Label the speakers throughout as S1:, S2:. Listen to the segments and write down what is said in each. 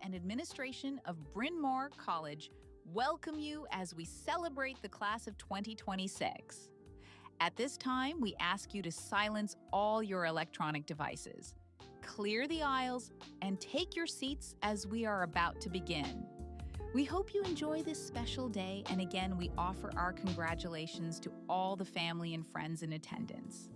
S1: and administration of Bryn Mawr College welcome you as we celebrate the class of 2026. At this time, we ask you to silence all your electronic devices, clear the aisles, and take your seats as we are about to begin. We hope you enjoy this special day, and again, we offer our congratulations to all the family and friends in attendance.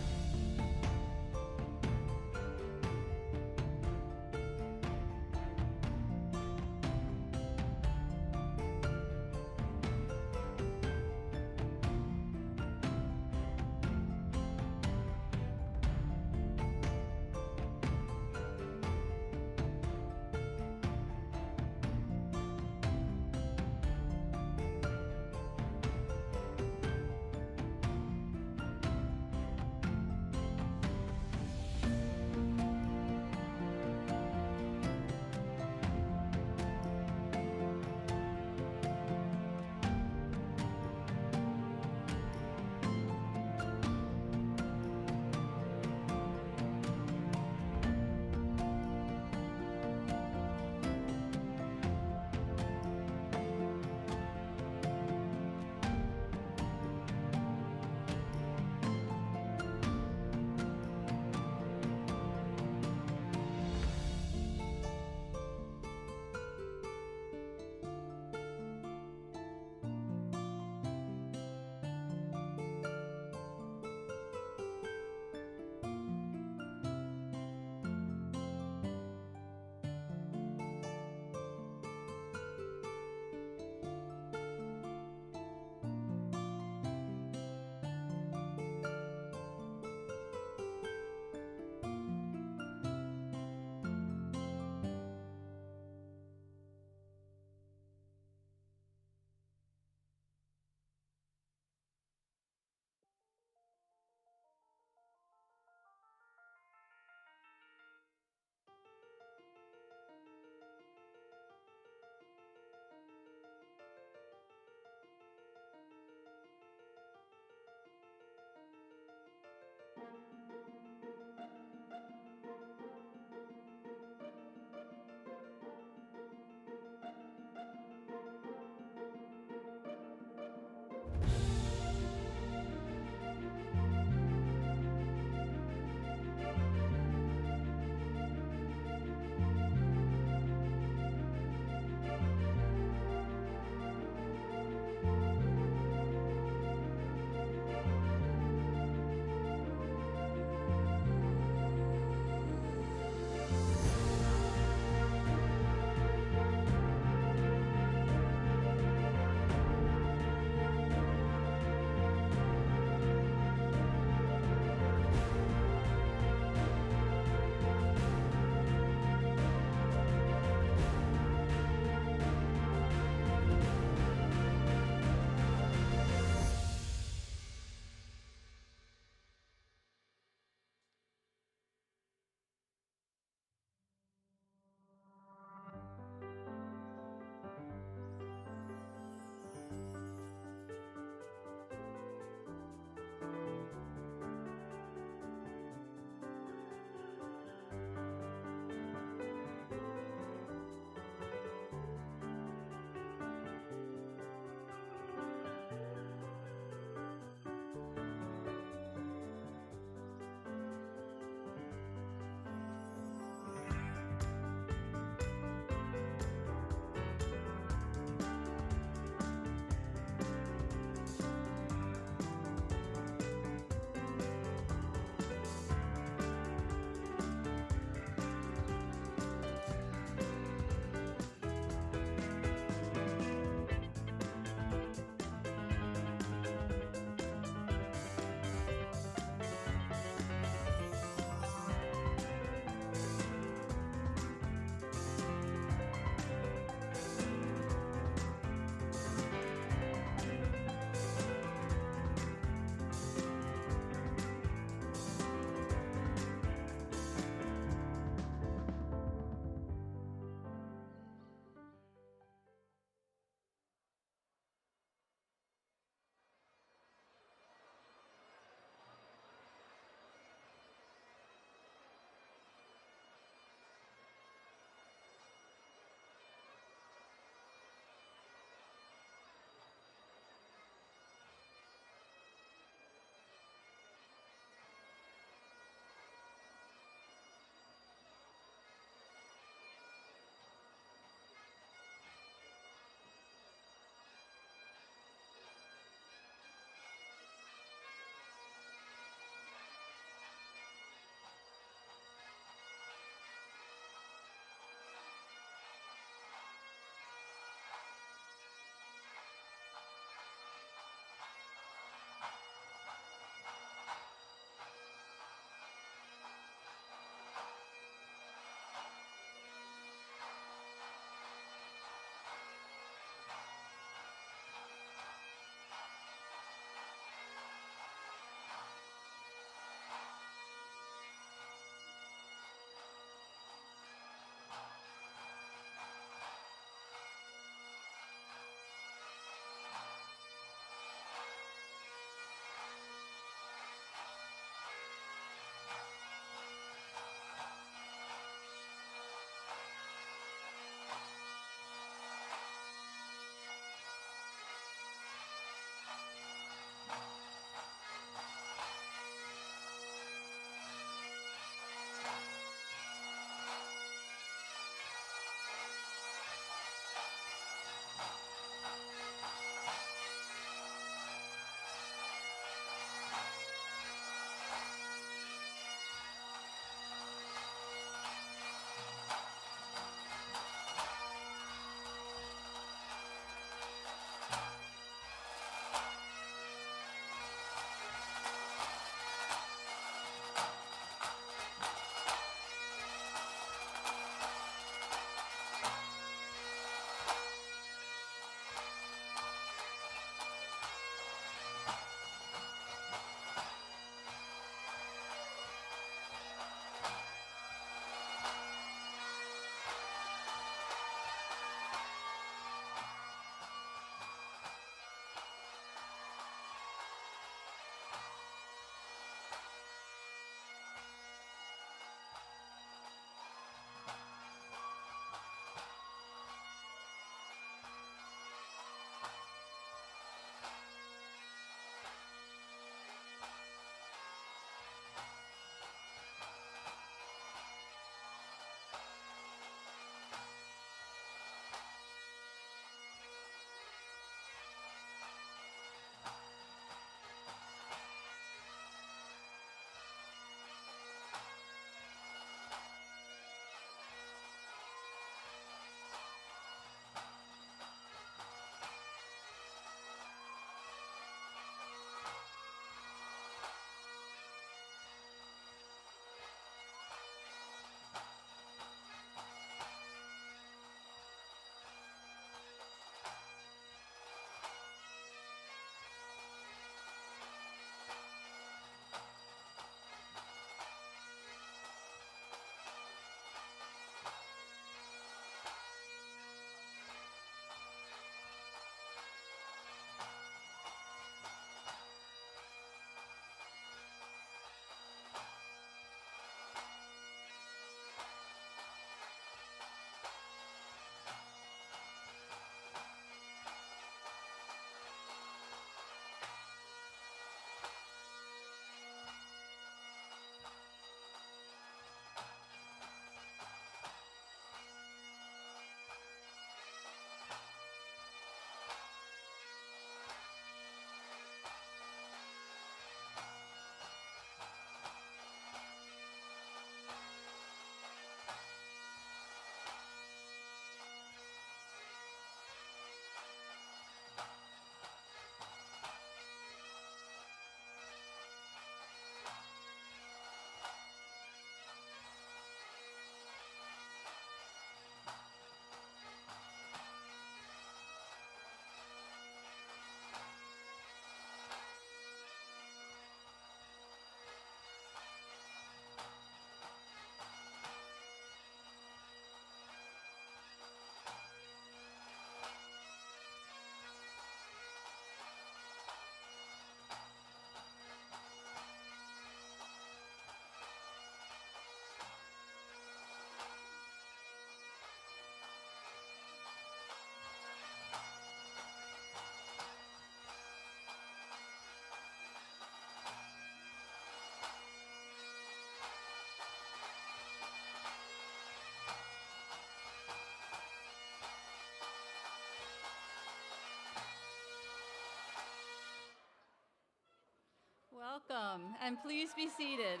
S2: Welcome, and please be seated.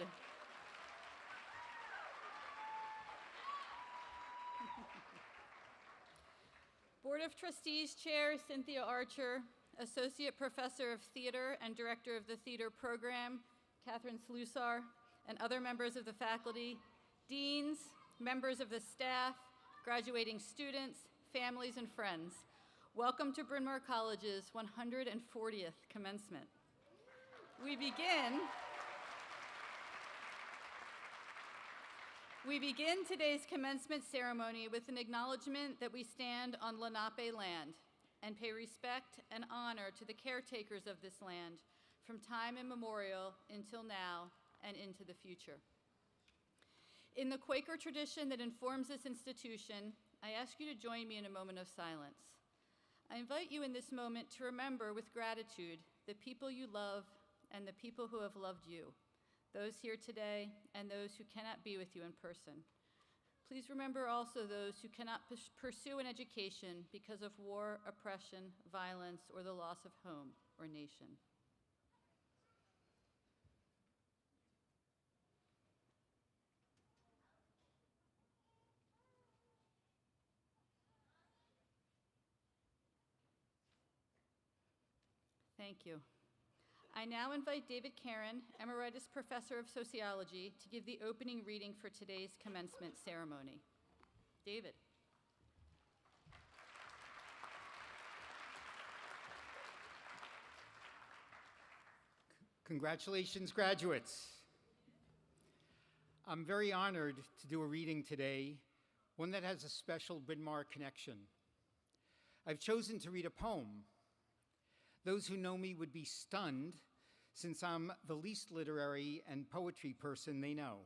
S2: Board of Trustees Chair Cynthia Archer, Associate Professor of Theater and Director of the Theater Program, Catherine Slusar, and other members of the faculty, deans, members of the staff, graduating students, families, and friends. Welcome to Bryn Mawr College's 140th commencement. We begin today's commencement ceremony with an acknowledgement that we stand on Lenape land and pay respect and honor to the caretakers of this land from time immemorial until now and into the future. In the Quaker tradition that informs this institution, I ask you to join me in a moment of silence. I invite you in this moment to remember with gratitude the people you love and the people who have loved you, those here today and those who cannot be with you in person. Please remember also those who cannot pursue an education because of war, oppression, violence, or the loss of home or nation. Thank you. I now invite David Caron, Emeritus Professor of Sociology, to give the opening reading for today's commencement ceremony. David.
S3: Congratulations, graduates. I'm very honored to do a reading today, one that has a special Bryn Mawr connection. I've chosen to read a poem. Those who know me would be stunned, since I'm the least literary and poetry person they know.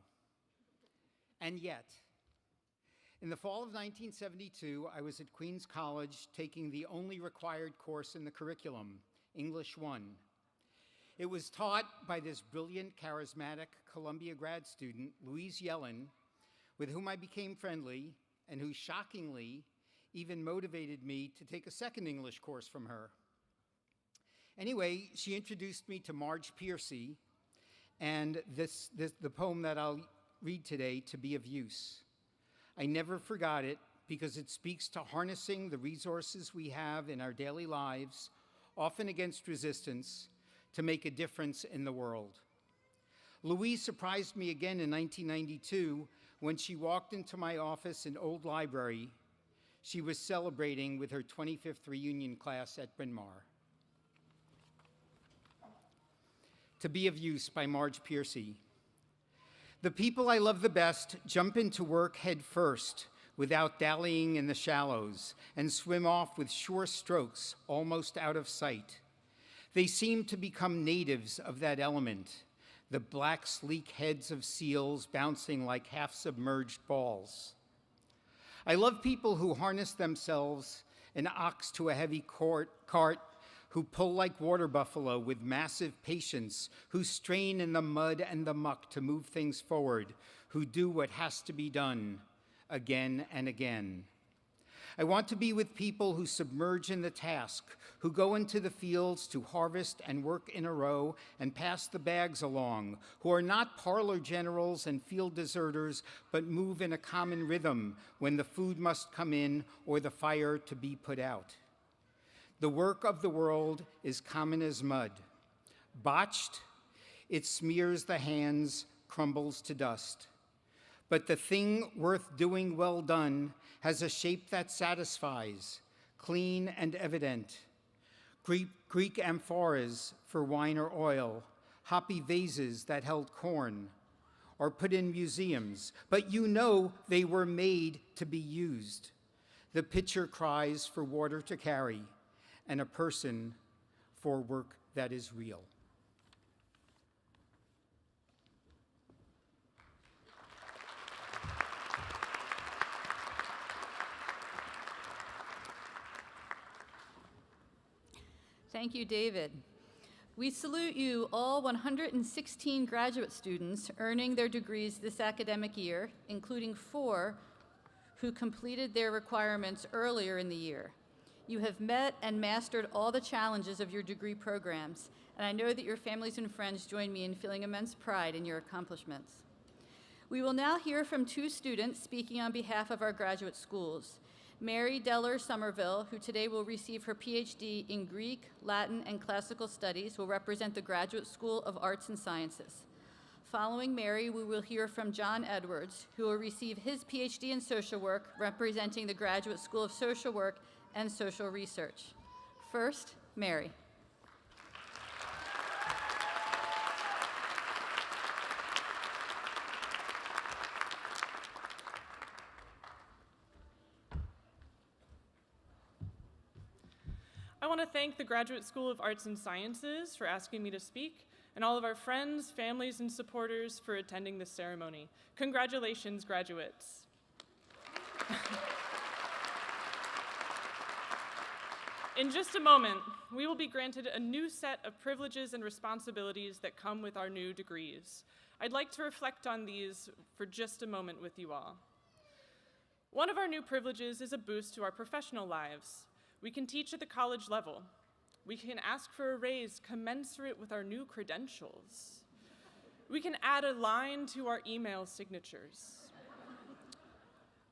S3: And yet, in the fall of 1972, I was at Queens College taking the only required course in the curriculum, English 1. It was taught by this brilliant, charismatic Columbia grad student, Louise Yellen, with whom I became friendly and who shockingly even motivated me to take a second English course from her. Anyway, she introduced me to Marge Piercy and the poem that I'll read today, To Be of Use. I never forgot it because it speaks to harnessing the resources we have in our daily lives, often against resistance, to make a difference in the world. Louise surprised me again in 1992 when she walked into my office in Old Library. She was celebrating with her 25th reunion class at Bryn Mawr. To Be of Use by Marge Piercy. The people I love the best jump into work head first without dallying in the shallows and swim off with sure strokes almost out of sight. They seem to become natives of that element, the black sleek heads of seals bouncing like half-submerged balls. I love people who harness themselves, an ox to a heavy cart, who pull like water buffalo with massive patience, who strain in the mud and the muck to move things forward, who do what has to be done again and again. I want to be with people who submerge in the task, who go into the fields to harvest and work in a row and pass the bags along, who are not parlor generals and field deserters, but move in a common rhythm when the food must come in or the fire to be put out. The work of the world is common as mud. Botched, it smears the hands, crumbles to dust. But the thing worth doing well done has a shape that satisfies, clean and evident. Greek amphoras for wine or oil, hoppy vases that held corn, or put in museums, but you know they were made to be used. The pitcher cries for water to carry, and a person for work that is real.
S2: Thank you, David. We salute you, all 116 graduate students earning their degrees this academic year, including 4 who completed their requirements earlier in the year. You have met and mastered all the challenges of your degree programs, and I know that your families and friends join me in feeling immense pride in your accomplishments. We will now hear from two students speaking on behalf of our graduate schools. Mary Deller Somerville, who today will receive her PhD in Greek, Latin, and Classical Studies, will represent the Graduate School of Arts and Sciences. Following Mary, we will hear from John Edwards, who will receive his PhD in Social Work, representing the Graduate School of Social Work and Social Research. First, Mary.
S4: I want to thank the Graduate School of Arts and Sciences for asking me to speak, and all of our friends, families, and supporters for attending this ceremony. Congratulations, graduates. In just a moment, we will be granted a new set of privileges and responsibilities that come with our new degrees. I'd like to reflect on these for just a moment with you all. One of our new privileges is a boost to our professional lives. We can teach at the college level. We can ask for a raise commensurate with our new credentials. We can add a line to our email signatures.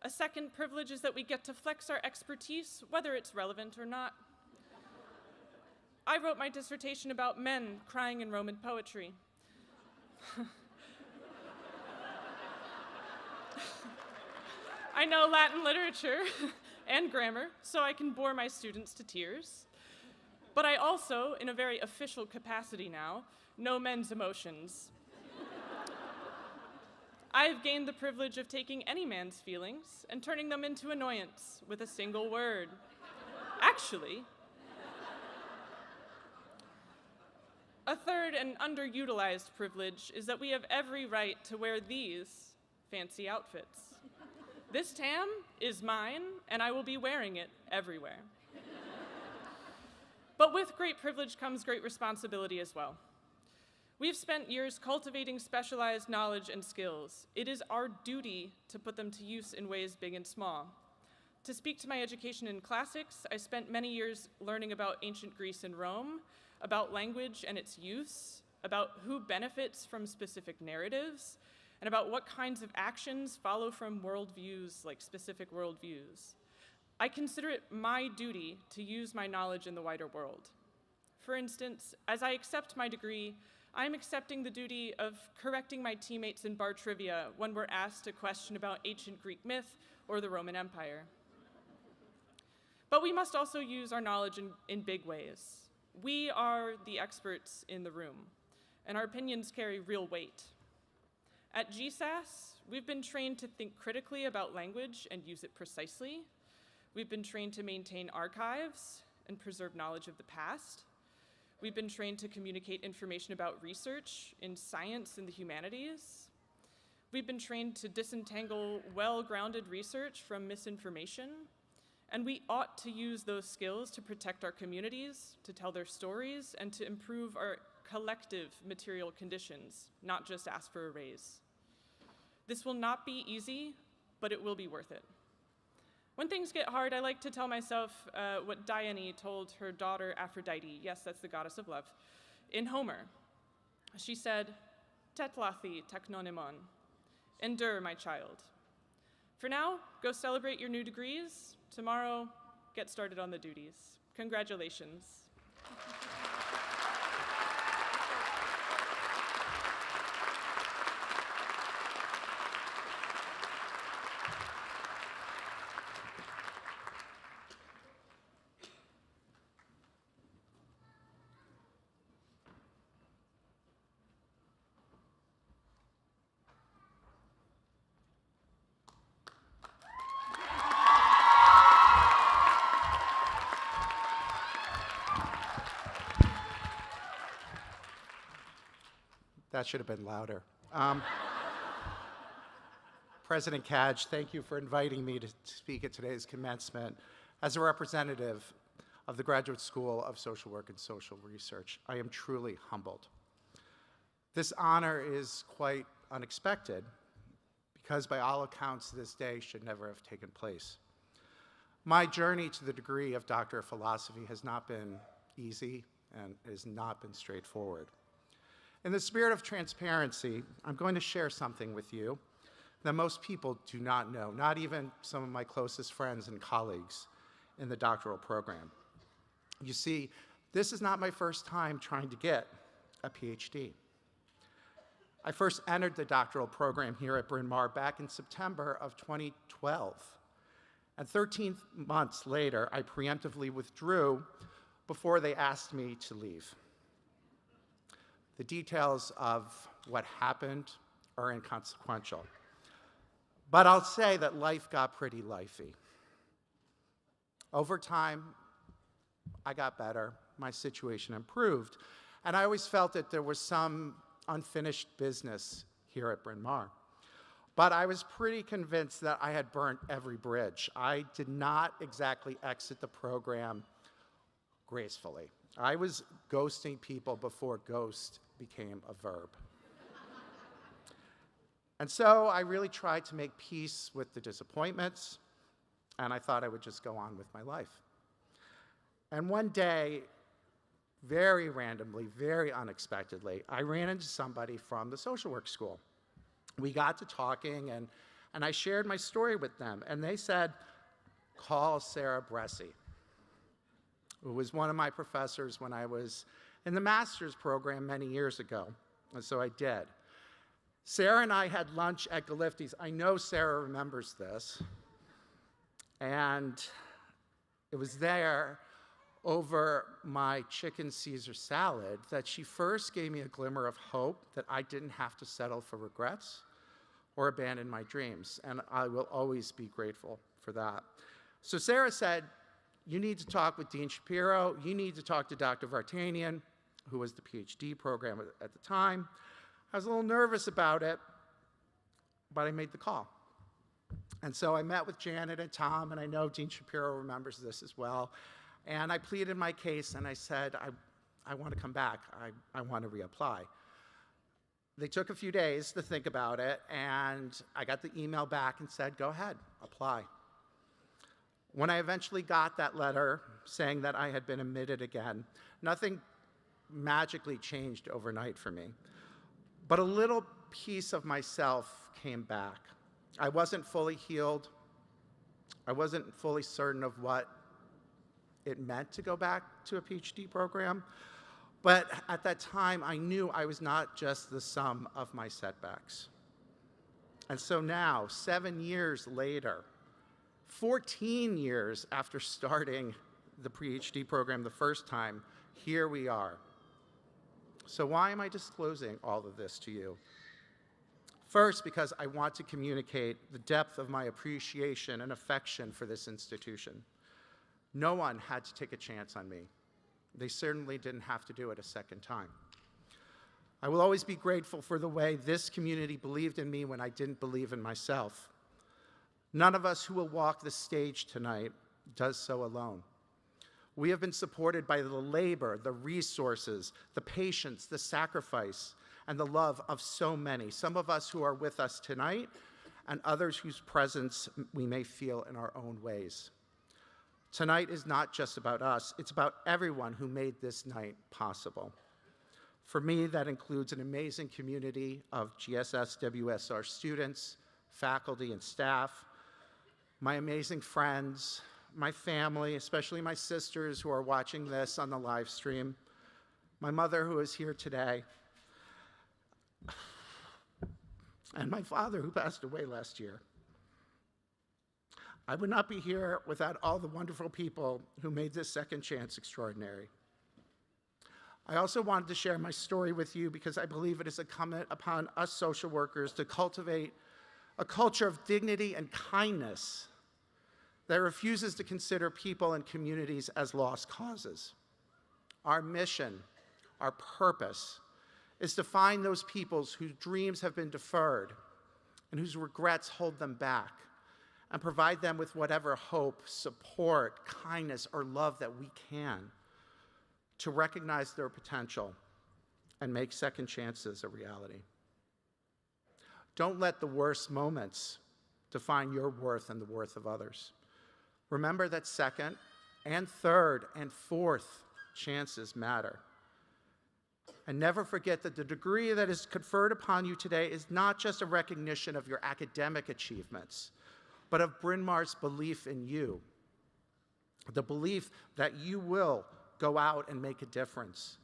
S4: A second privilege is that we get to flex our expertise, whether it's relevant or not. I wrote my dissertation about men crying in Roman poetry. I know Latin literature and grammar, so I can bore my students to tears. But I also, in a very official capacity now, know men's emotions. I've gained the privilege of taking any man's feelings and turning them into annoyance with a single word. Actually, a third and underutilized privilege is that we have every right to wear these fancy outfits. This tam is mine, and I will be wearing it everywhere. But with great privilege comes great responsibility as well. We've spent years cultivating specialized knowledge and skills. It is our duty to put them to use in ways big and small. To speak to my education in classics, I spent many years learning about ancient Greece and Rome, about language and its use, about who benefits from specific narratives, and about what kinds of actions follow from worldviews, like specific worldviews. I consider it my duty to use my knowledge in the wider world. For instance, as I accept my degree, I'm accepting the duty of correcting my teammates in bar trivia when we're asked a question about ancient Greek myth or the Roman Empire. But we must also use our knowledge in big ways. We are the experts in the room, and our opinions carry real weight. At GSAS, we've been trained to think critically about language and use it precisely. We've been trained to maintain archives and preserve knowledge of the past. We've been trained to communicate information about research in science and the humanities. We've been trained to disentangle well-grounded research from misinformation. And we ought to use those skills to protect our communities, to tell their stories, and to improve our collective material conditions, not just ask for a raise. This will not be easy, but it will be worth it. When things get hard, I like to tell myself what Dione told her daughter Aphrodite, yes, that's the goddess of love, in Homer. She said, "Tetlathi teknonimon," endure, my child. For now, go celebrate your new degrees. Tomorrow, get started on the duties. Congratulations.
S5: That should have been louder. President Cadge, thank you for inviting me to speak at today's commencement. As a representative of the Graduate School of Social Work and Social Research, I am truly humbled. This honor is quite unexpected because by all accounts, this day should never have taken place. My journey to the degree of Doctor of Philosophy has not been easy and has not been straightforward. In the spirit of transparency, I'm going to share something with you that most people do not know, not even some of my closest friends and colleagues in the doctoral program. You see, this is not my first time trying to get a PhD. I first entered the doctoral program here at Bryn Mawr back in September of 2012. And 13 months later, I preemptively withdrew before they asked me to leave. The details of what happened are inconsequential. But I'll say that life got pretty lifey. Over time, I got better, my situation improved, and I always felt that there was some unfinished business here at Bryn Mawr. But I was pretty convinced that I had burnt every bridge. I did not exactly exit the program gracefully. I was ghosting people before ghost became a verb. And so I really tried to make peace with the disappointments, and I thought I would just go on with my life. And one day, very randomly, very unexpectedly, I ran into somebody from the social work school. We got to talking, and I shared my story with them, and they said, call Sarah Bressy, who was one of my professors when I was in the master's program many years ago, and so I did. Sarah and I had lunch at Galifte's. I know Sarah remembers this, and it was there over my chicken Caesar salad that she first gave me a glimmer of hope that I didn't have to settle for regrets or abandon my dreams, and I will always be grateful for that. So Sarah said, you need to talk with Dean Shapiro, you need to talk to Dr. Vartanian, who was the PhD program at the time. I was a little nervous about it, but I made the call. And so I met with Janet and Tom, and I know Dean Shapiro remembers this as well. And I pleaded my case, and I said, I want to come back. I want to reapply. They took a few days to think about it, and I got the email back and said, go ahead, apply. When I eventually got that letter saying that I had been admitted again, nothing magically changed overnight for me. But a little piece of myself came back. I wasn't fully healed. I wasn't fully certain of what it meant to go back to a PhD program. But at that time, I knew I was not just the sum of my setbacks. And so now, 7 years later, 14 years after starting the PhD program the first time, here we are. So why am I disclosing all of this to you? First, because I want to communicate the depth of my appreciation and affection for this institution. No one had to take a chance on me. They certainly didn't have to do it a second time. I will always be grateful for the way this community believed in me when I didn't believe in myself. None of us who will walk the stage tonight does so alone. We have been supported by the labor, the resources, the patience, the sacrifice, and the love of so many, some of us who are with us tonight, and others whose presence we may feel in our own ways. Tonight is not just about us, it's about everyone who made this night possible. For me, that includes an amazing community of GSS WSR students, faculty, and staff, my amazing friends, my family, especially my sisters who are watching this on the live stream, my mother who is here today, and my father who passed away last year. I would not be here without all the wonderful people who made this second chance extraordinary. I also wanted to share my story with you because I believe it is incumbent upon us social workers to cultivate a culture of dignity and kindness that refuses to consider people and communities as lost causes. Our mission, our purpose, is to find those peoples whose dreams have been deferred and whose regrets hold them back, and provide them with whatever hope, support, kindness, or love that we can to recognize their potential and make second chances a reality. Don't let the worst moments define your worth and the worth of others. Remember that second and third and fourth chances matter. And never forget that the degree that is conferred upon you today is not just a recognition of your academic achievements, but of Bryn Mawr's belief in you, the belief that you will go out and make a difference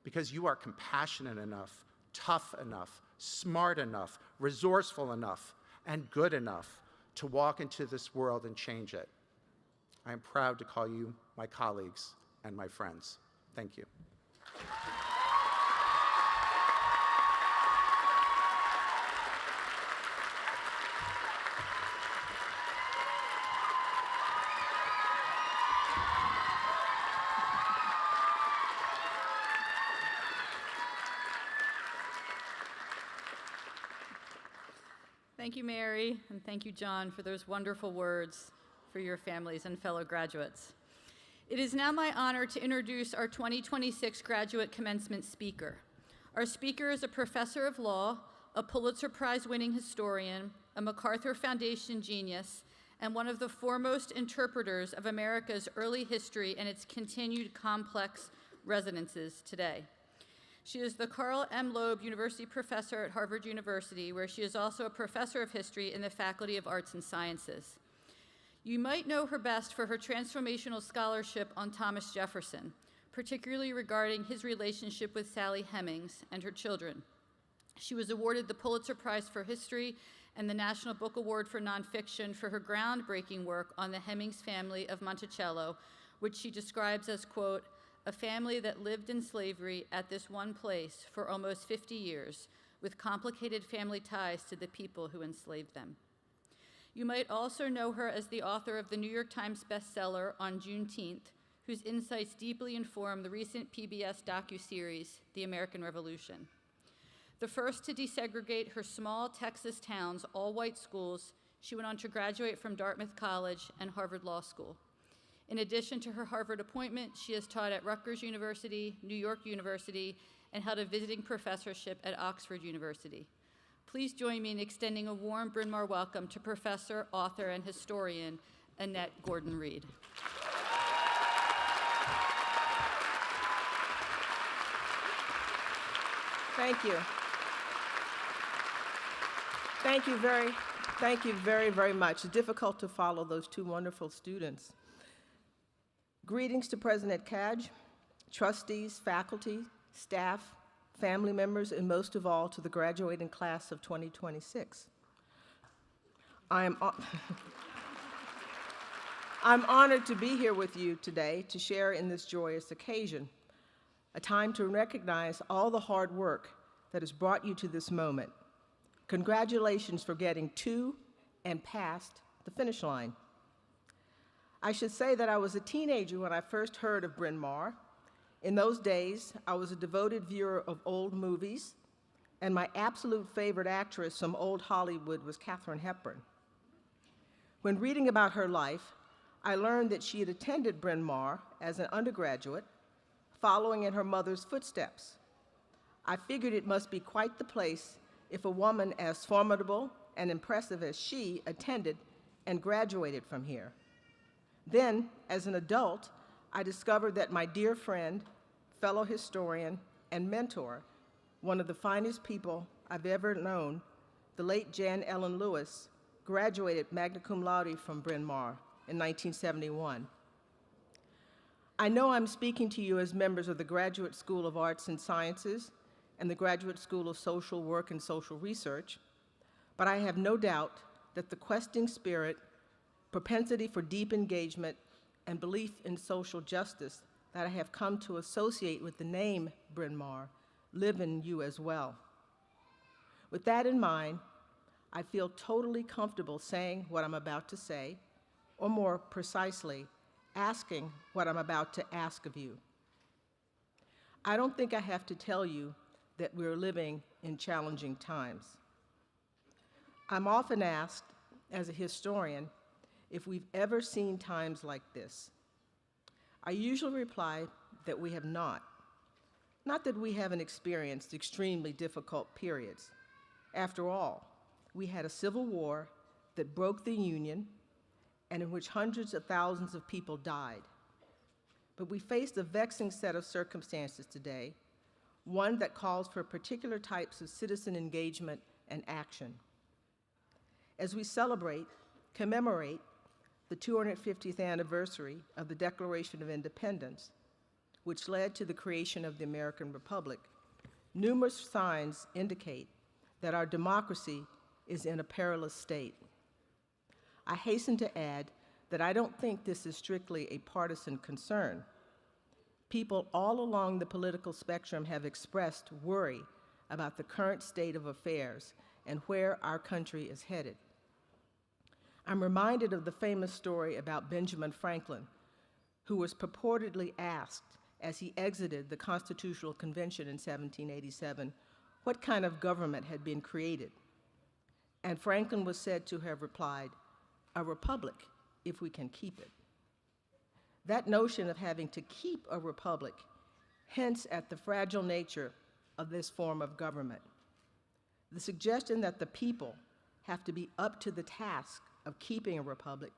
S5: because you are compassionate enough, tough enough, smart enough, resourceful enough, and good enough to walk into this world and change it. I am proud to call you my colleagues and my friends. Thank you.
S2: Thank you, Mary, and thank you, John, for those wonderful words for your families and fellow graduates. It is now my honor to introduce our 2026 graduate commencement speaker. Our speaker is a professor of law, a Pulitzer Prize-winning historian, a MacArthur Foundation genius, and one of the foremost interpreters of America's early history and its continued complex resonances today. She is the Carl M. Loeb University Professor at Harvard University, where she is also a professor of history in the Faculty of Arts and Sciences. You might know her best for her transformational scholarship on Thomas Jefferson, particularly regarding his relationship with Sally Hemings and her children. She was awarded the Pulitzer Prize for History and the National Book Award for Nonfiction for her groundbreaking work on the Hemings family of Monticello, which she describes as, quote, a family that lived in slavery at this one place for almost 50 years, with complicated family ties to the people who enslaved them. You might also know her as the author of the New York Times bestseller On Juneteenth, whose insights deeply inform the recent PBS docuseries, The American Revolution. The first to desegregate her small Texas town's all-white schools, she went on to graduate from Dartmouth College and Harvard Law School. In addition to her Harvard appointment, she has taught at Rutgers University, New York University, and held a visiting professorship at Oxford University. Please join me in extending a warm Bryn Mawr welcome to professor, author, and historian Annette Gordon-Reed.
S6: Thank you. Thank you very, very much. It's difficult to follow those two wonderful students. Greetings to President Cadge, trustees, faculty, staff, family members, and most of all to the graduating class of 2026. I'm honored to be here with you today to share in this joyous occasion, a time to recognize all the hard work that has brought you to this moment. Congratulations for getting to and past the finish line. I should say that I was a teenager when I first heard of Bryn Mawr. In those days, I was a devoted viewer of old movies, and my absolute favorite actress from old Hollywood was Katharine Hepburn. When reading about her life, I learned that she had attended Bryn Mawr as an undergraduate, following in her mother's footsteps. I figured it must be quite the place if a woman as formidable and impressive as she attended and graduated from here. Then, as an adult, I discovered that my dear friend, fellow historian, and mentor, one of the finest people I've ever known, the late Jan Ellen Lewis, graduated magna cum laude from Bryn Mawr in 1971. I know I'm speaking to you as members of the Graduate School of Arts and Sciences and the Graduate School of Social Work and Social Research, but I have no doubt that the questing spirit, propensity for deep engagement, and belief in social justice that I have come to associate with the name Bryn Mawr live in you as well. With that in mind, I feel totally comfortable saying what I'm about to say, or more precisely, asking what I'm about to ask of you. I don't think I have to tell you that we're living in challenging times. I'm often asked, as a historian, if we've ever seen times like this. I usually reply that we have not. Not that we haven't experienced extremely difficult periods. After all, we had a civil war that broke the Union, and in which hundreds of thousands of people died. But we face a vexing set of circumstances today, one that calls for particular types of citizen engagement and action. As we celebrate, commemorate the 250th anniversary of the Declaration of Independence, which led to the creation of the American Republic, numerous signs indicate that our democracy is in a perilous state. I hasten to add that I don't think this is strictly a partisan concern. People all along the political spectrum have expressed worry about the current state of affairs and where our country is headed. I'm reminded of the famous story about Benjamin Franklin, who was purportedly asked as he exited the Constitutional Convention in 1787 what kind of government had been created. And Franklin was said to have replied, "A republic, if we can keep it." That notion of having to keep a republic hints at the fragile nature of this form of government. The suggestion that the people have to be up to the task of keeping a republic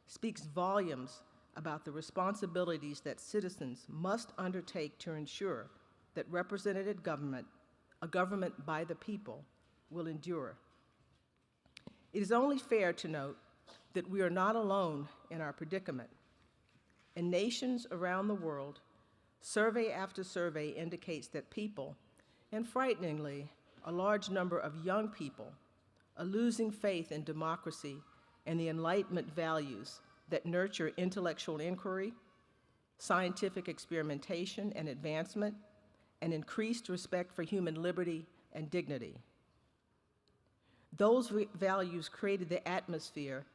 S6: speaks volumes about the responsibilities that citizens must undertake to ensure that representative government, a government by the people, will endure. It is only fair to note that we are not alone in our predicament. In nations around the world, survey after survey indicates that people, and frighteningly, a large number of young people, are losing faith in democracy and the Enlightenment values that nurture intellectual inquiry, scientific experimentation and advancement, and increased respect for human liberty and dignity. Those values created the atmosphere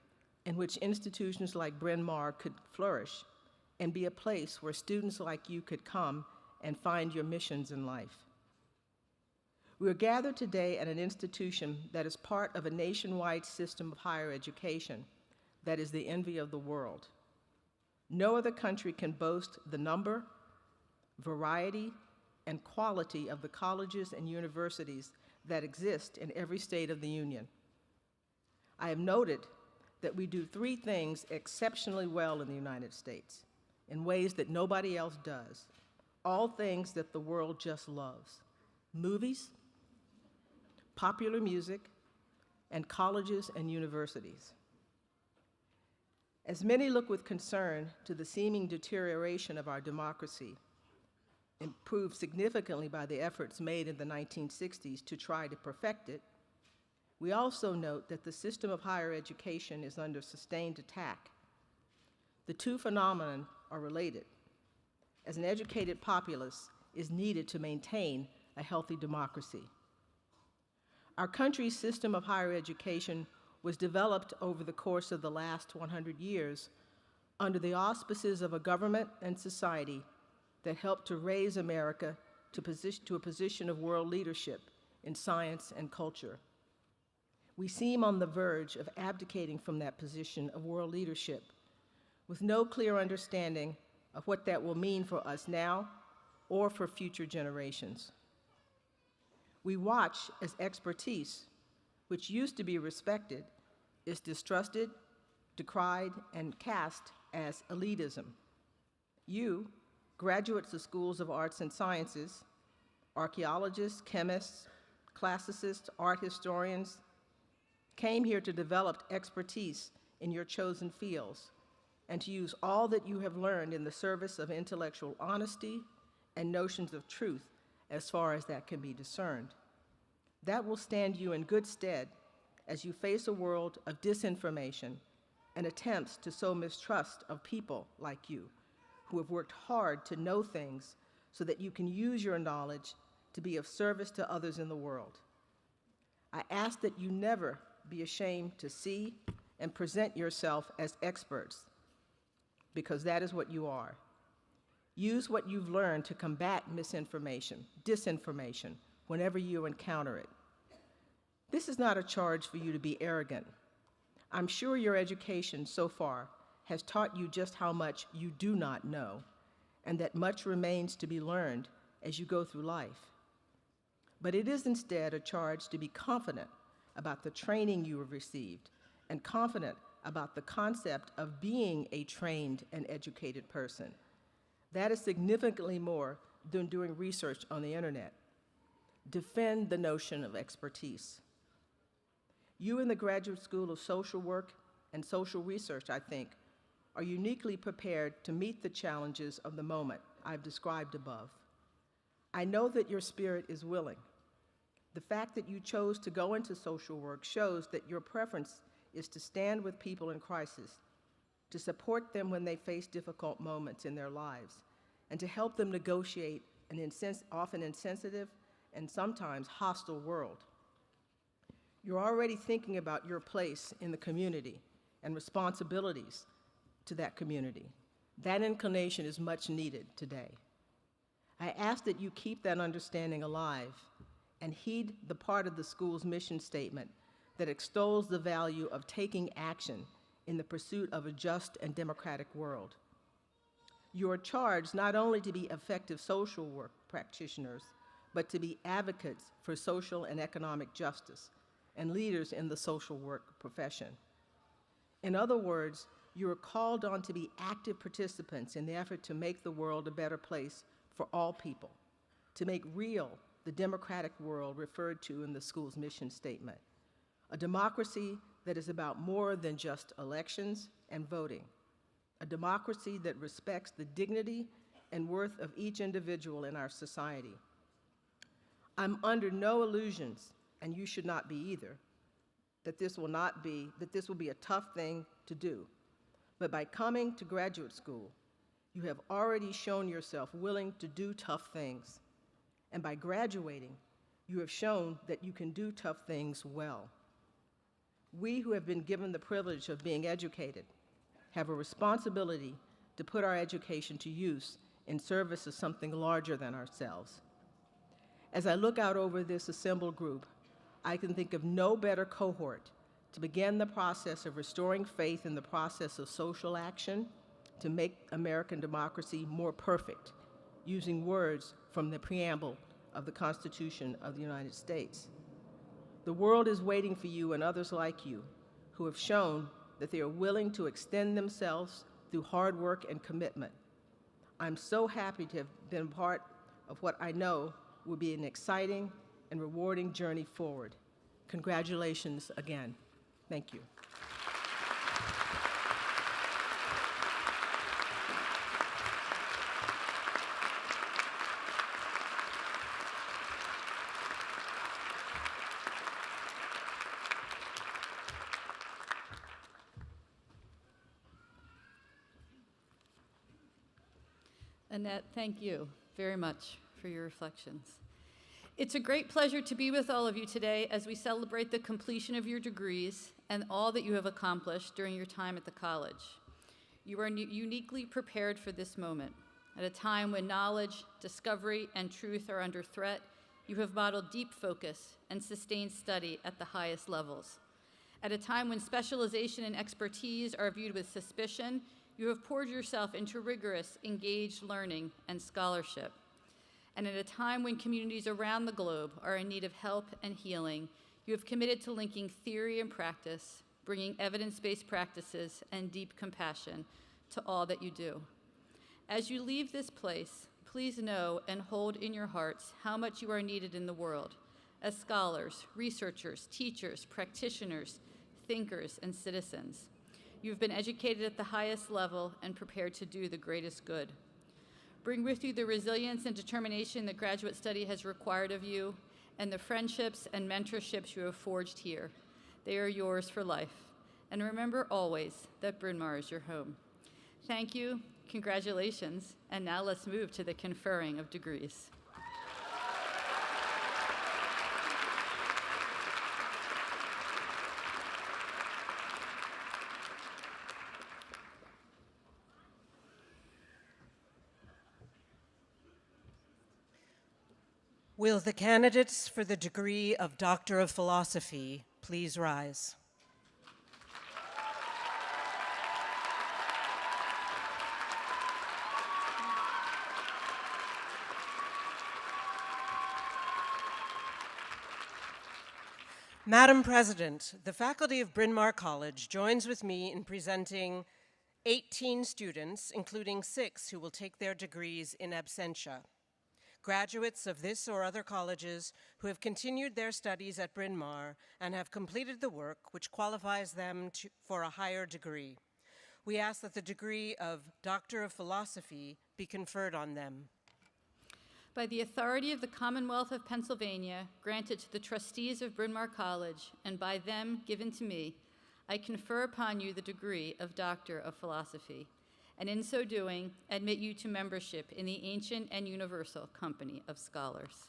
S6: in which institutions like Bryn Mawr could flourish and be a place where students like you could come and find your missions in life. We are gathered today at an institution that is part of a nationwide system of higher education that is the envy of the world. No other country can boast the number, variety, and quality of the colleges and universities that exist in every state of the Union. I have noted that we do three things exceptionally well in the United States in ways that nobody else does, all things that the world just loves: movies, popular music, and colleges and universities. As many look with concern to the seeming deterioration of our democracy, improved significantly by the efforts made in the 1960s to try to perfect it, we also note that the system of higher education is under sustained attack. The two phenomena are related, as an educated populace is needed to maintain a healthy democracy. Our country's system of higher education was developed over the course of the last 100 years under the auspices of a government and society that helped to raise America to a position of world leadership in science and culture. We seem on the verge of abdicating from that position of world leadership with no clear understanding of what that will mean for us now or for future generations. We watch as expertise, which used to be respected, is distrusted, decried, and cast as elitism. You, graduates of schools of arts and sciences, archaeologists, chemists, classicists, art historians, came here to develop expertise in your chosen fields and to use all that you have learned in the service of intellectual honesty and notions of truth as far as that can be discerned. That will stand you in good stead as you face a world of disinformation and attempts to sow mistrust of people like you who have worked hard to know things so that you can use your knowledge to be of service to others in the world. I ask that you never be ashamed to see and present yourself as experts, because that is what you are. Use what you've learned to combat misinformation, disinformation, whenever you encounter it. This is not a charge for you to be arrogant. I'm sure your education so far has taught you just how much you do not know, and that much remains to be learned as you go through life. But it is instead a charge to be confident about the training you have received and confident about the concept of being a trained and educated person. That is significantly more than doing research on the internet. Defend the notion of expertise. You in the Graduate School of Social Work and Social Research, I think, are uniquely prepared to meet the challenges of the moment I've described above. I know that your spirit is willing. The fact that you chose to go into social work shows that your preference is to stand with people in crisis, to support them when they face difficult moments in their lives, and to help them negotiate an often insensitive and sometimes hostile world. You're already thinking about your place in the community and responsibilities to that community. That inclination is much needed today. I ask that you keep that understanding alive and heed the part of the school's mission statement that extols the value of taking action in the pursuit of a just and democratic world. You are charged not only to be effective social work practitioners, but to be advocates for social and economic justice and leaders in the social work profession. In other words, you are called on to be active participants in the effort to make the world a better place for all people, to make real the democratic world referred to in the school's mission statement, a democracy that is about more than just elections and voting, a democracy that respects the dignity and worth of each individual in our society. I'm under no illusions, and you should not be either, that this will be a tough thing to do. But by coming to graduate school, you have already shown yourself willing to do tough things. And by graduating, you have shown that you can do tough things well. We who have been given the privilege of being educated have a responsibility to put our education to use in service of something larger than ourselves. As I look out over this assembled group, I can think of no better cohort to begin the process of restoring faith in the process of social action to make American democracy more perfect, using words from the preamble of the Constitution of the United States. The world is waiting for you and others like you who have shown that they are willing to extend themselves through hard work and commitment. I'm so happy to have been part of what I know will be an exciting and rewarding journey forward. Congratulations again. Thank you.
S2: Annette, thank you very much for your reflections. It's a great pleasure to be with all of you today as we celebrate the completion of your degrees and all that you have accomplished during your time at the college. You are uniquely prepared for this moment. At a time when knowledge, discovery, and truth are under threat, you have modeled deep focus and sustained study at the highest levels. At a time when specialization and expertise are viewed with suspicion, you have poured yourself into rigorous, engaged learning and scholarship. And at a time when communities around the globe are in need of help and healing, you have committed to linking theory and practice, bringing evidence-based practices and deep compassion to all that you do. As you leave this place, please know and hold in your hearts how much you are needed in the world as scholars, researchers, teachers, practitioners, thinkers, and citizens. You've been educated at the highest level and prepared to do the greatest good. Bring with you the resilience and determination that graduate study has required of you and the friendships and mentorships you have forged here. They are yours for life. And remember always that Bryn Mawr is your home. Thank you, congratulations, and now let's move to the conferring of degrees.
S7: Will the candidates for the degree of Doctor of Philosophy please rise? Madam President, the faculty of Bryn Mawr College joins with me in presenting 18 students, including 6 who will take their degrees in absentia. Graduates of this or other colleges who have continued their studies at Bryn Mawr and have completed the work which qualifies them for a higher degree. We ask that the degree of Doctor of Philosophy be conferred on them.
S2: By the authority of the Commonwealth of Pennsylvania, granted to the trustees of Bryn Mawr College, and by them given to me, I confer upon you the degree of Doctor of Philosophy, and in so doing, admit you to membership in the ancient and universal company of scholars.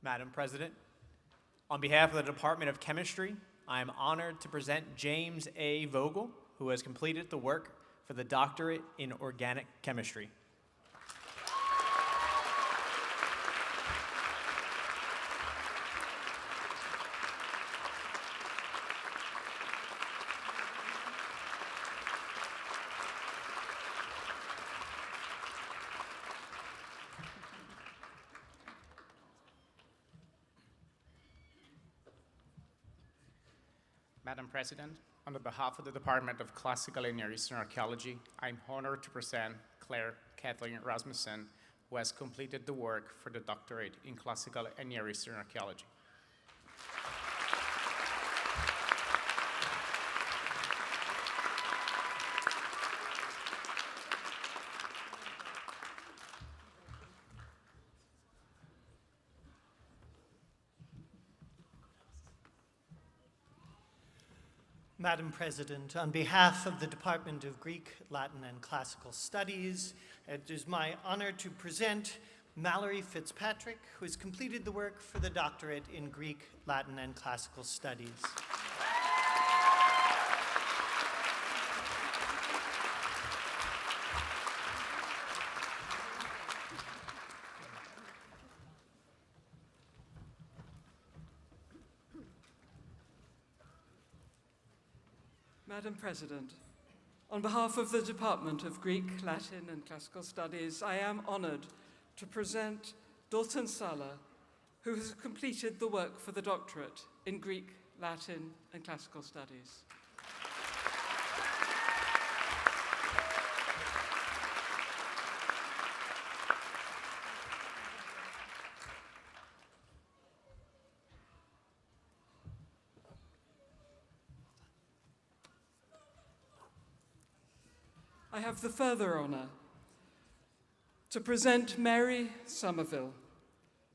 S8: Madam President, on behalf of the Department of Chemistry, I am honored to present James A. Vogel, who has completed the work for the doctorate in organic chemistry.
S9: Madam President, on behalf of the Department of Classical and Near Eastern Archaeology, I'm honored to present Claire Kathleen Rasmussen, who has completed the work for the doctorate in Classical and Near Eastern Archaeology.
S10: Madam President, on behalf of the Department of Greek, Latin, and Classical Studies, it is my honor to present Mallory Fitzpatrick, who has completed the work for the doctorate in Greek, Latin, and Classical Studies.
S11: Madam President, on behalf of the Department of Greek, Latin, and Classical Studies, I am honored to present Dalton Sala, who has completed the work for the doctorate in Greek, Latin, and Classical Studies. I have the further honor to present Mary Somerville,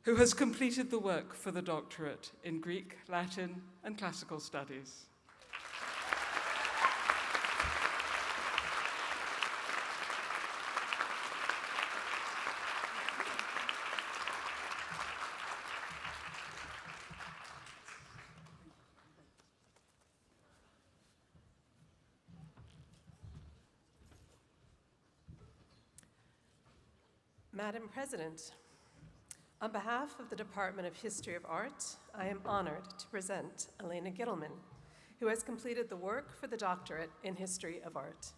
S11: who has completed the work for the doctorate in Greek, Latin, and Classical Studies.
S12: Madam President, on behalf of the Department of History of Art, I am honored to present Elena Gittleman, who has completed the work for the doctorate in History of Art.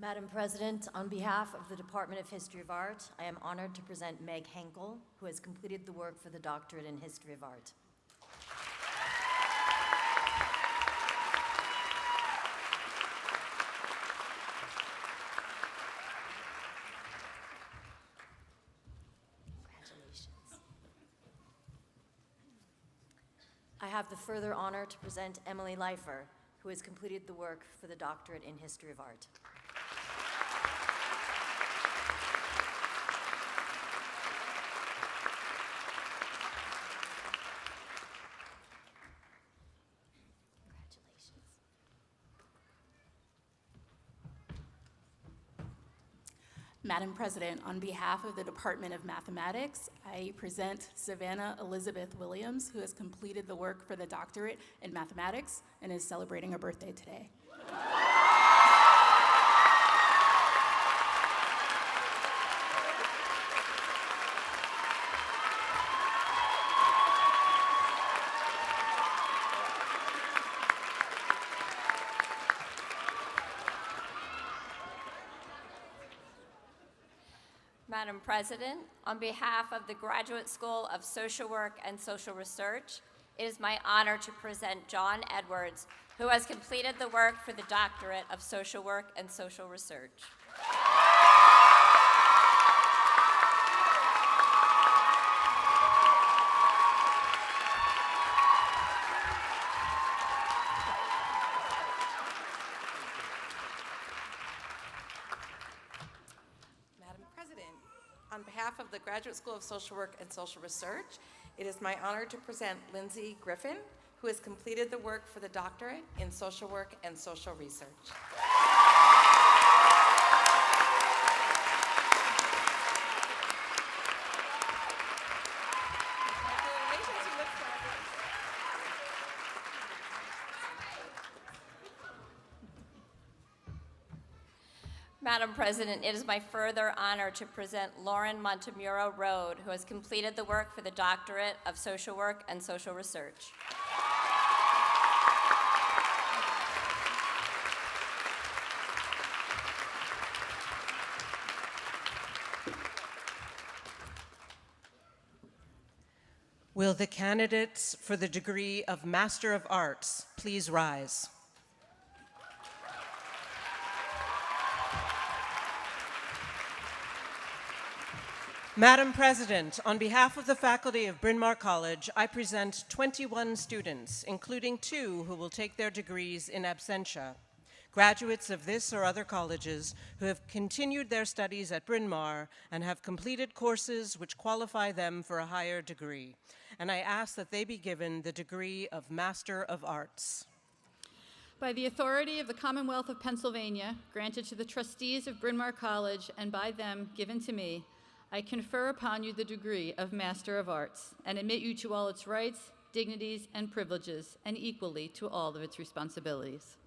S13: Madam President, on behalf of the Department of History of Art, I am honored to present Meg Henkel, who has completed the work for the doctorate in History of Art. Congratulations. I have the further honor to present Emily Leifer, who has completed the work for the doctorate in History of Art.
S14: Madam President, on behalf of the Department of Mathematics, I present Savannah Elizabeth Williams, who has completed the work for the doctorate in mathematics and is celebrating her birthday today.
S15: Madam President, on behalf of the Graduate School of Social Work and Social Research, it is my honor to present John Edwards, who has completed the work for the Doctorate of Social Work and Social Research.
S16: On behalf of the Graduate School of Social Work and Social Research, it is my honor to present Lindsay Griffin, who has completed the work for the doctorate in Social Work and Social Research.
S15: Madam President, it is my further honor to present Lauren Montemuro Rode, who has completed the work for the Doctorate of Social Work and Social Research.
S7: Will the candidates for the degree of Master of Arts please rise? Madam President, on behalf of the faculty of Bryn Mawr College, I present 21 students, including 2 who will take their degrees in absentia, graduates of this or other colleges who have continued their studies at Bryn Mawr and have completed courses which qualify them for a higher degree. And I ask that they be given the degree of Master of Arts.
S2: By the authority of the Commonwealth of Pennsylvania, granted to the trustees of Bryn Mawr College and by them given to me, I confer upon you the degree of Master of Arts and admit you to all its rights, dignities, and privileges, and equally to all of its responsibilities.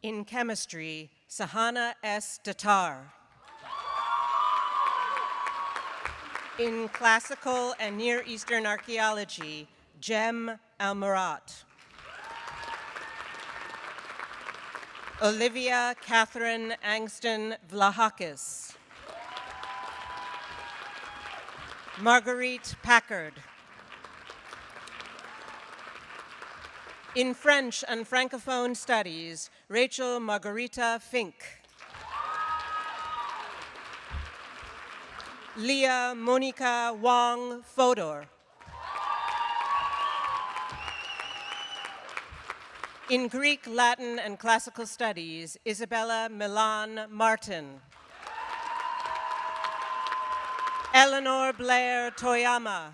S7: In chemistry, Sahana S. Datar. In classical and Near Eastern archaeology, Jem Almarat. Olivia Catherine Angston Vlahakis. Marguerite Packard. In French and Francophone studies, Rachel Margarita Fink. Leah Monica Wong Fodor. In Greek, Latin, and Classical Studies, Isabella Milan Martin. Eleanor Blair Toyama.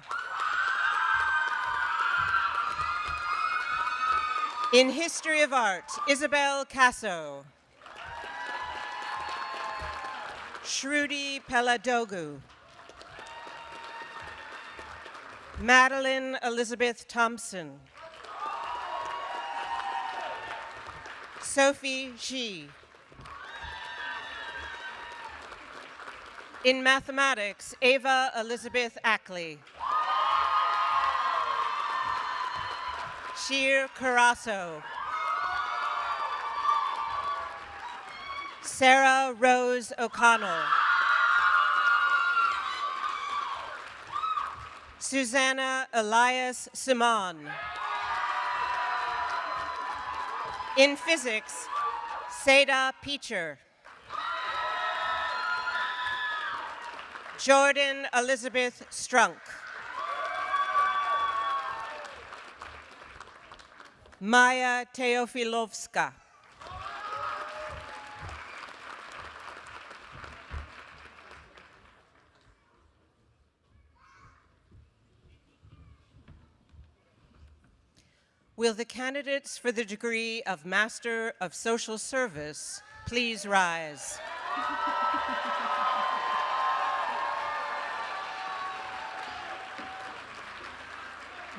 S7: In History of Art, Isabel Casso. Shruti Peladogu. Madeline Elizabeth Thompson. Sophie Xi. In mathematics, Ava Elizabeth Ackley. Shir Carasso. Sarah Rose O'Connell. Susanna Elias Simon. In physics, Seda Peacher. Jordan Elizabeth Strunk. Maya Teofilovska. Will the candidates for the degree of Master of Social Service please rise?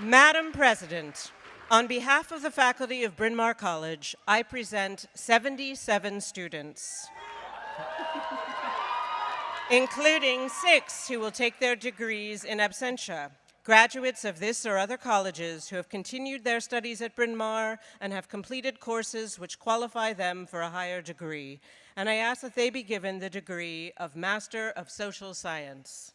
S7: Madam President, on behalf of the faculty of Bryn Mawr College, I present 77 students, including 6 who will take their degrees in absentia, graduates of this or other colleges who have continued their studies at Bryn Mawr and have completed courses which qualify them for a higher degree. And I ask that they be given the degree of Master of Social Science.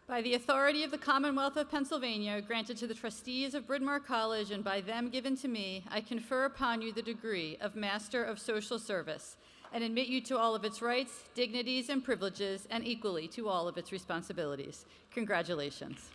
S2: By the authority of the Commonwealth of Pennsylvania, granted to the trustees of Bryn Mawr College and by them given to me, I confer upon you the degree of Master of Social Service and admit you to all of its rights, dignities, and privileges, and equally to all of its responsibilities. Congratulations.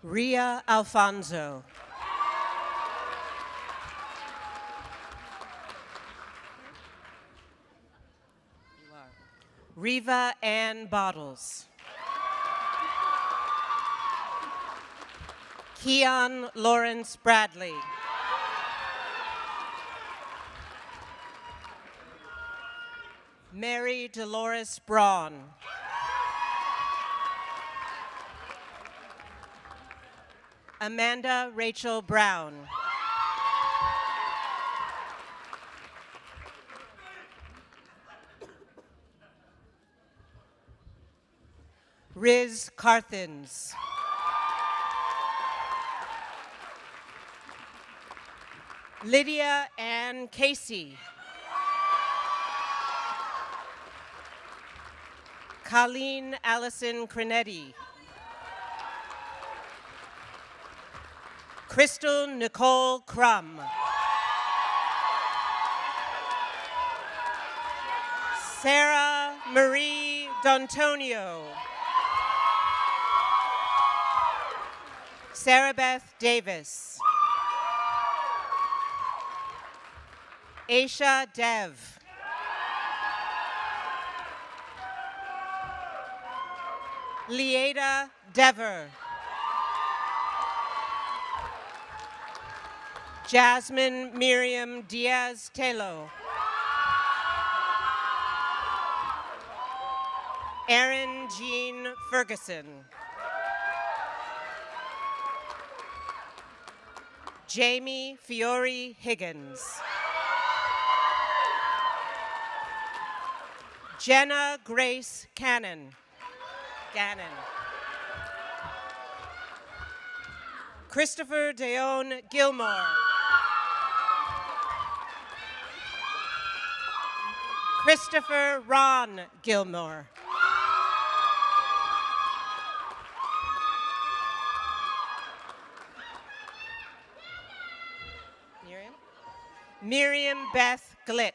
S7: Ria Alfonso. Riva Ann Bottles. Keon Lawrence Bradley. Mary Dolores Braun. Amanda Rachel Brown. Riz Carthens. Lydia Ann Casey. Colleen Allison Crinetti. Crystal Nicole Crum. Sarah Marie D'Antonio. Sarah Beth Davis. Aisha Dev. Liada Dever. Jasmine Miriam Diaz-Telo. Erin Jean Ferguson. Jamie Fiore Higgins. Jenna Grace Gannon. Christopher Deon Gilmore. Christopher Ron Gilmore. Miriam Beth Glick.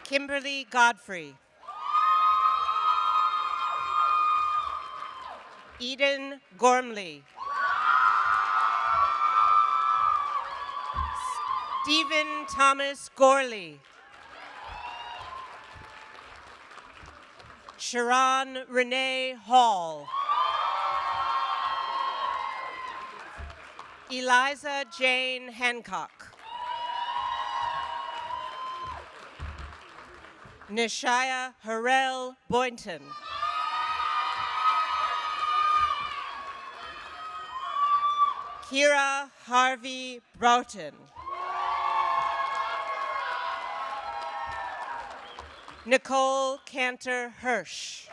S7: Kimberly Godfrey. Eden Gormley. Stephen Thomas Gorley. Sharon Renee Hall. Eliza Jane Hancock. Nishaya Harrell Boynton. Kira Harvey Broughton. Nicole Cantor Hirsch.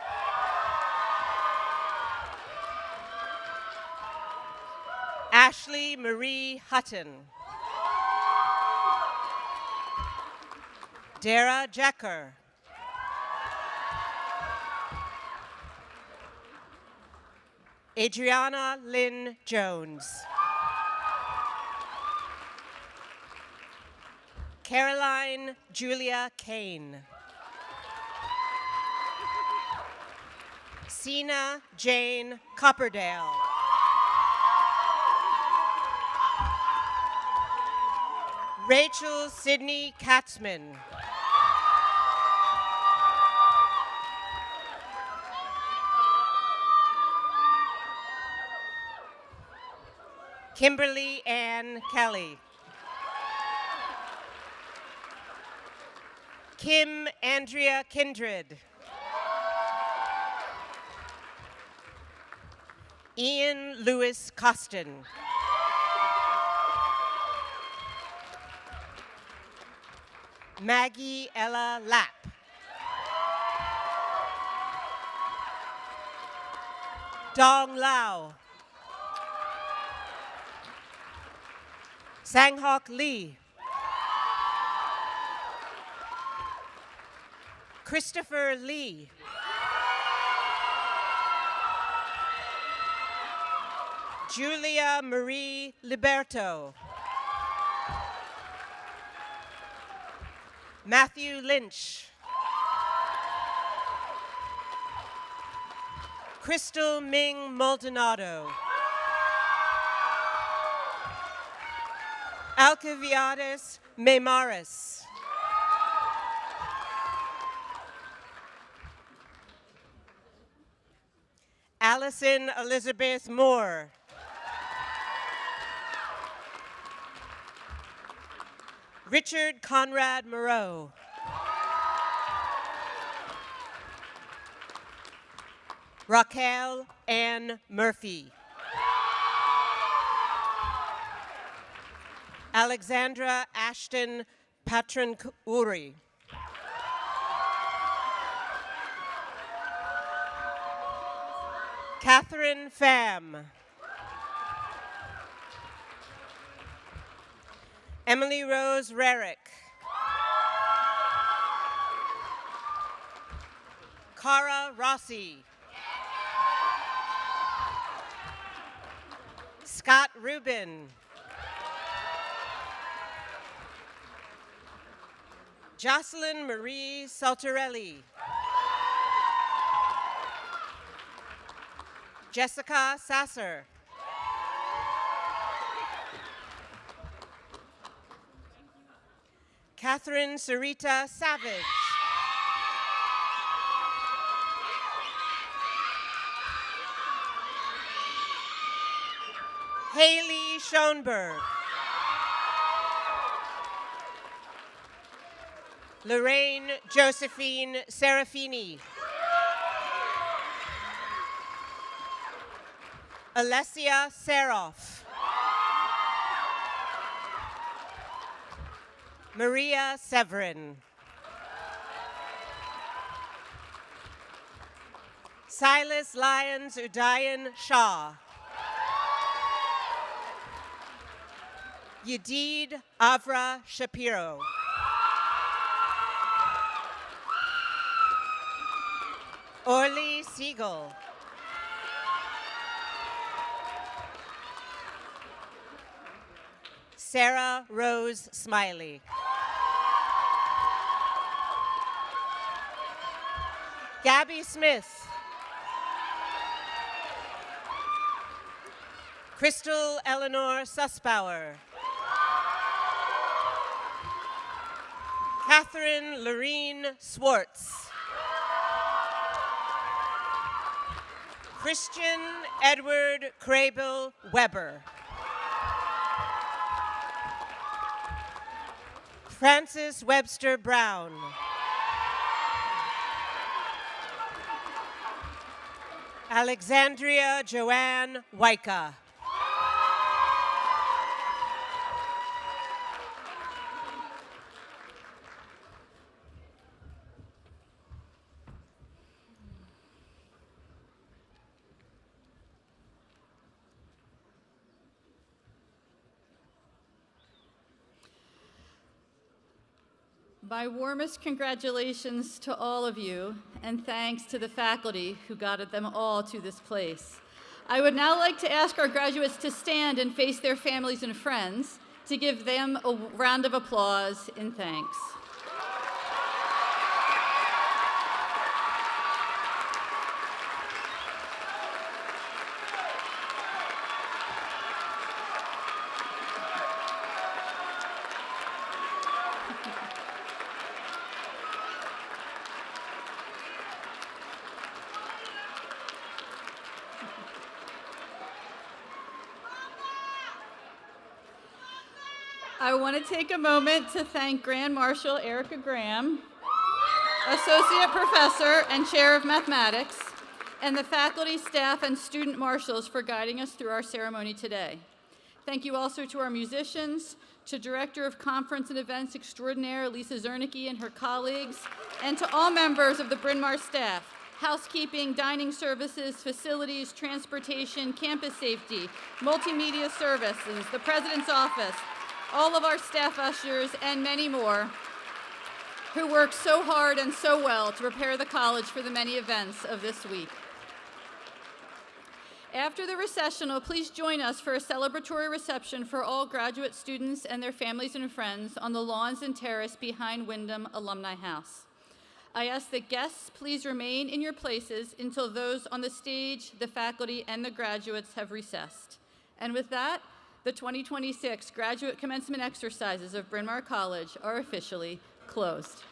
S7: Ashley Marie Hutton. Dara Jecker. Adriana Lynn Jones. Caroline Julia Kane. Sina Jane Copperdale. Rachel Sydney Katzman. Kimberly Ann Kelly. Kim Andrea Kindred. Ian Lewis Costin. Maggie Ella Lapp. Dong Lau. Sanghok Lee. Christopher Lee. Julia Marie Liberto. Matthew Lynch. Crystal Ming Maldonado. Alciviades Memaris. Allison Elizabeth Moore. Richard Conrad Moreau. Raquel Ann Murphy. Alexandra Ashton Patron Uri. Catherine Pham. Emily Rose Rarick. Cara Rossi. Scott Rubin. Jocelyn Marie Saltarelli. Jessica Sasser. Catherine Sarita Savage. Haley Schoenberg. Lorraine Josephine Serafini. Alessia Saroff. Maria Severin. Silas Lyons Udayan Shah. Yedid Avra Shapiro. Orly Siegel. Sarah Rose Smiley. Gabby Smith. Crystal Eleanor Sussbauer. Catherine Lorene Swartz. Christian Edward Crable Weber. Francis Webster Brown. Alexandria Joanne Waika.
S2: My warmest congratulations to all of you, and thanks to the faculty who guided them all to this place. I would now like to ask our graduates to stand and face their families and friends to give them a round of applause in thanks. I want to take a moment to thank Grand Marshal Erica Graham, Associate Professor and Chair of Mathematics, and the faculty, staff, and student marshals for guiding us through our ceremony today. Thank you also to our musicians, to Director of Conference and Events Extraordinaire Lisa Zernicki and her colleagues, and to all members of the Bryn Mawr staff, housekeeping, dining services, facilities, transportation, campus safety, multimedia services, the President's office, all of our staff ushers, and many more who worked so hard and so well to prepare the college for the many events of this week. After the recessional, please join us for a celebratory reception for all graduate students and their families and friends on the lawns and terrace behind Wyndham Alumni House. I ask that guests please remain in your places until those on the stage, the faculty, and the graduates have recessed. And with that, the 2026 graduate commencement exercises of Bryn Mawr College are officially closed.